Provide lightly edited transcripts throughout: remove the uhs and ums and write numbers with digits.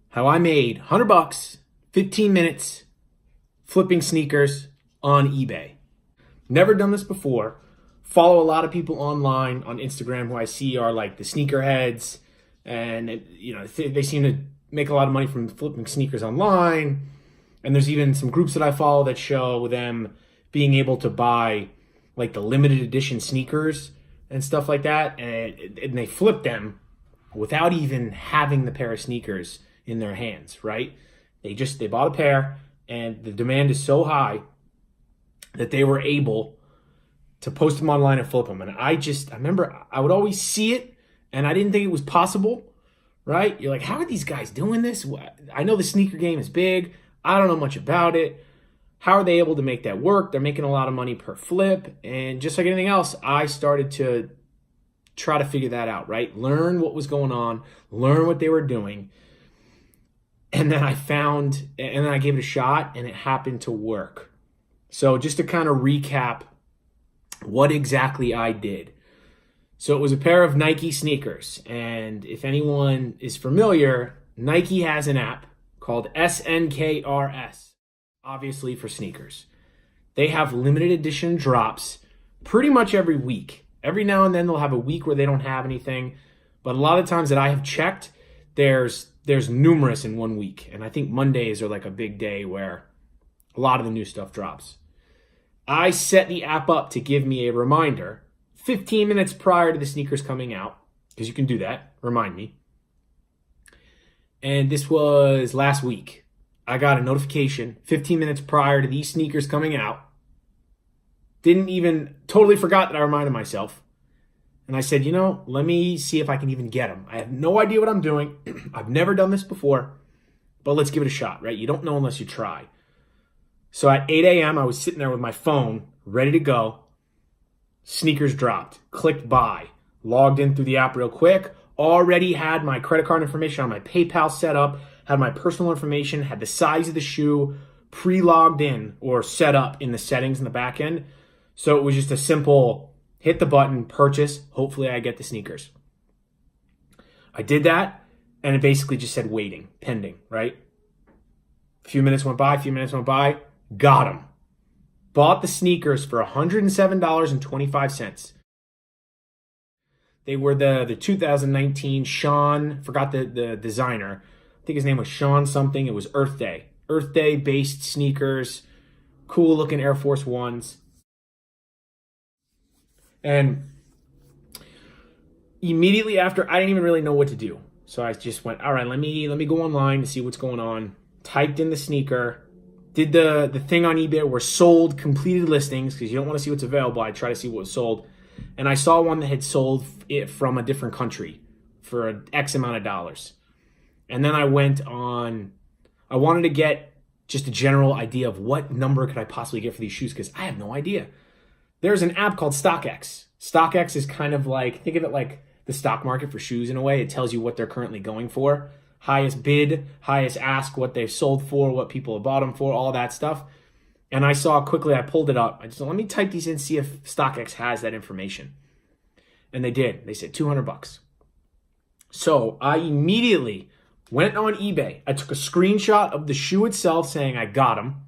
how I made $100, 15 minutes, flipping sneakers on eBay. Never done this before. Follow a lot of people online on Instagram who I see are like the sneakerheads, and they seem to make a lot of money from flipping sneakers online. And there's even some groups that I follow that show them being able to buy like the limited edition sneakers and stuff like that, and they flip them without even having the pair of sneakers in their hands, right? They bought a pair, and the demand is so high that they were able to post them online and flip them. And I remember I would always see it, and I didn't think it was possible, right? You're like, how are these guys doing this? I know the sneaker game is big. I don't know much about it. How are they able to make that work? They're making a lot of money per flip. And just like anything else, I started to try to figure that out, right? Learn what was going on, learn what they were doing. And then I gave it a shot, and it happened to work. So just to kind of recap what exactly I did. So it was a pair of Nike sneakers. And if anyone is familiar, Nike has an app called SNKRS, obviously for sneakers. They have limited edition drops pretty much every week. Every now and then they'll have a week where they don't have anything. But a lot of times that I have checked, there's numerous in 1 week. And I think Mondays are like a big day where a lot of the new stuff drops. I set the app up to give me a reminder 15 minutes prior to the sneakers coming out, because you can do that, remind me. And this was last week. I got a notification 15 minutes prior to these sneakers coming out. Totally forgot that I reminded myself. And I said, let me see if I can even get them. I have no idea what I'm doing. I've never done this before, but let's give it a shot, right? You don't know unless you try. So at 8 a.m., I was sitting there with my phone, ready to go. Sneakers dropped. Clicked buy. Logged in through the app real quick. Already had my credit card information on my PayPal set up. Had my personal information. Had the size of the shoe pre-logged in or set up in the settings in the back end. So it was just a simple hit the button, purchase. Hopefully I get the sneakers. I did that, and it basically just said waiting, pending, right? A few minutes went by. Got them. Bought the sneakers for $107.25. They were the 2019 Sean, forgot the designer. I think his name was Sean something. It was Earth Day. Earth Day based sneakers. Cool looking Air Force Ones. And immediately after, I didn't even really know what to do. So I just went, all right, let me go online to see what's going on. Typed in the sneaker. Did the thing on eBay where sold completed listings, because you don't want to see what's available. I try to see what was sold. And I saw one that had sold it from a different country for an X amount of dollars. And then I wanted to get just a general idea of what number could I possibly get for these shoes, because I have no idea. There's an app called StockX. StockX is kind of like, think of it like the stock market for shoes in a way. It tells you what they're currently going for. Highest bid, highest ask, what they've sold for, what people have bought them for, all that stuff. And I saw quickly, I pulled it up. I just let me type these in, see if StockX has that information. And they did. They said $200. So I immediately went on eBay. I took a screenshot of the shoe itself saying I got them.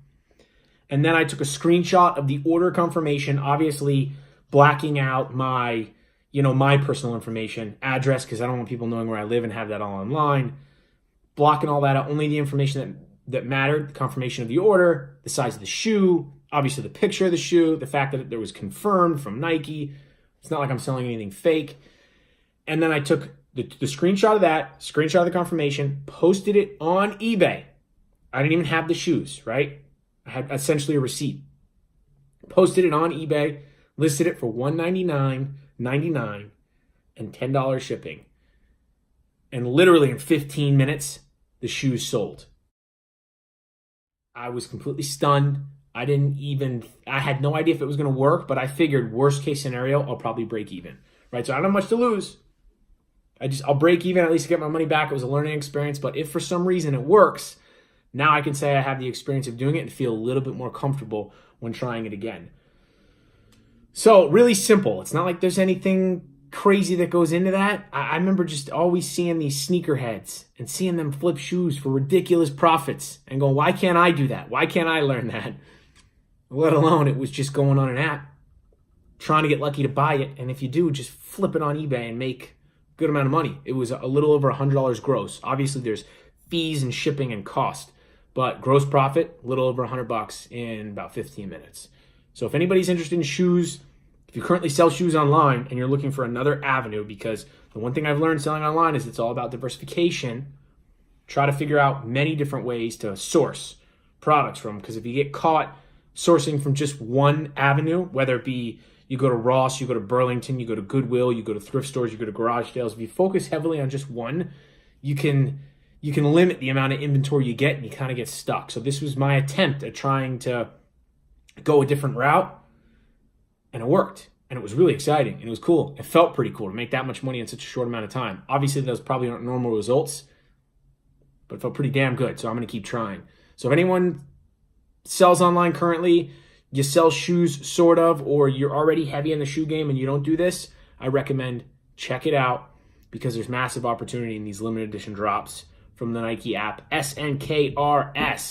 And then I took a screenshot of the order confirmation, obviously blacking out my personal information, address, because I don't want people knowing where I live and have that all online. Blocking all that out, only the information that mattered, the confirmation of the order, the size of the shoe, obviously the picture of the shoe, the fact that it was confirmed from Nike. It's not like I'm selling anything fake. And then I took the screenshot of that, screenshot of the confirmation, posted it on eBay. I didn't even have the shoes, right? I had essentially a receipt. Posted it on eBay, listed it for $199.99 and $10 shipping. And literally in 15 minutes, the shoes sold. I was completely stunned. I had no idea if it was going to work, but I figured worst case scenario, I'll probably break even, right? So I don't have much to lose. I'll break even, at least get my money back. It was a learning experience, but if for some reason it works, now I can say I have the experience of doing it and feel a little bit more comfortable when trying it again. So really simple. It's not like there's anything crazy that goes into that. I remember just always seeing these sneakerheads and seeing them flip shoes for ridiculous profits and going, why can't I do that? Why can't I learn that? Let alone it was just going on an app, trying to get lucky to buy it. And if you do, just flip it on eBay and make a good amount of money. It was a little over $100 gross. Obviously, there's fees and shipping and cost, but gross profit, a little over $100 in about 15 minutes. So if anybody's interested in shoes, if you currently sell shoes online and you're looking for another avenue, because the one thing I've learned selling online is it's all about diversification, try to figure out many different ways to source products from. Because if you get caught sourcing from just one avenue, whether it be you go to Ross, you go to Burlington, you go to Goodwill, you go to thrift stores, you go to garage sales, if you focus heavily on just one, you can limit the amount of inventory you get and you kind of get stuck. So this was my attempt at trying to go a different route, and it worked. And it was really exciting and it was cool. It felt pretty cool to make that much money in such a short amount of time. Obviously, those probably aren't normal results, but it felt pretty damn good. So I'm going to keep trying. So if anyone sells online currently, you sell shoes sort of, or you're already heavy in the shoe game and you don't do this, I recommend check it out because there's massive opportunity in these limited edition drops from the Nike app, SNKRS.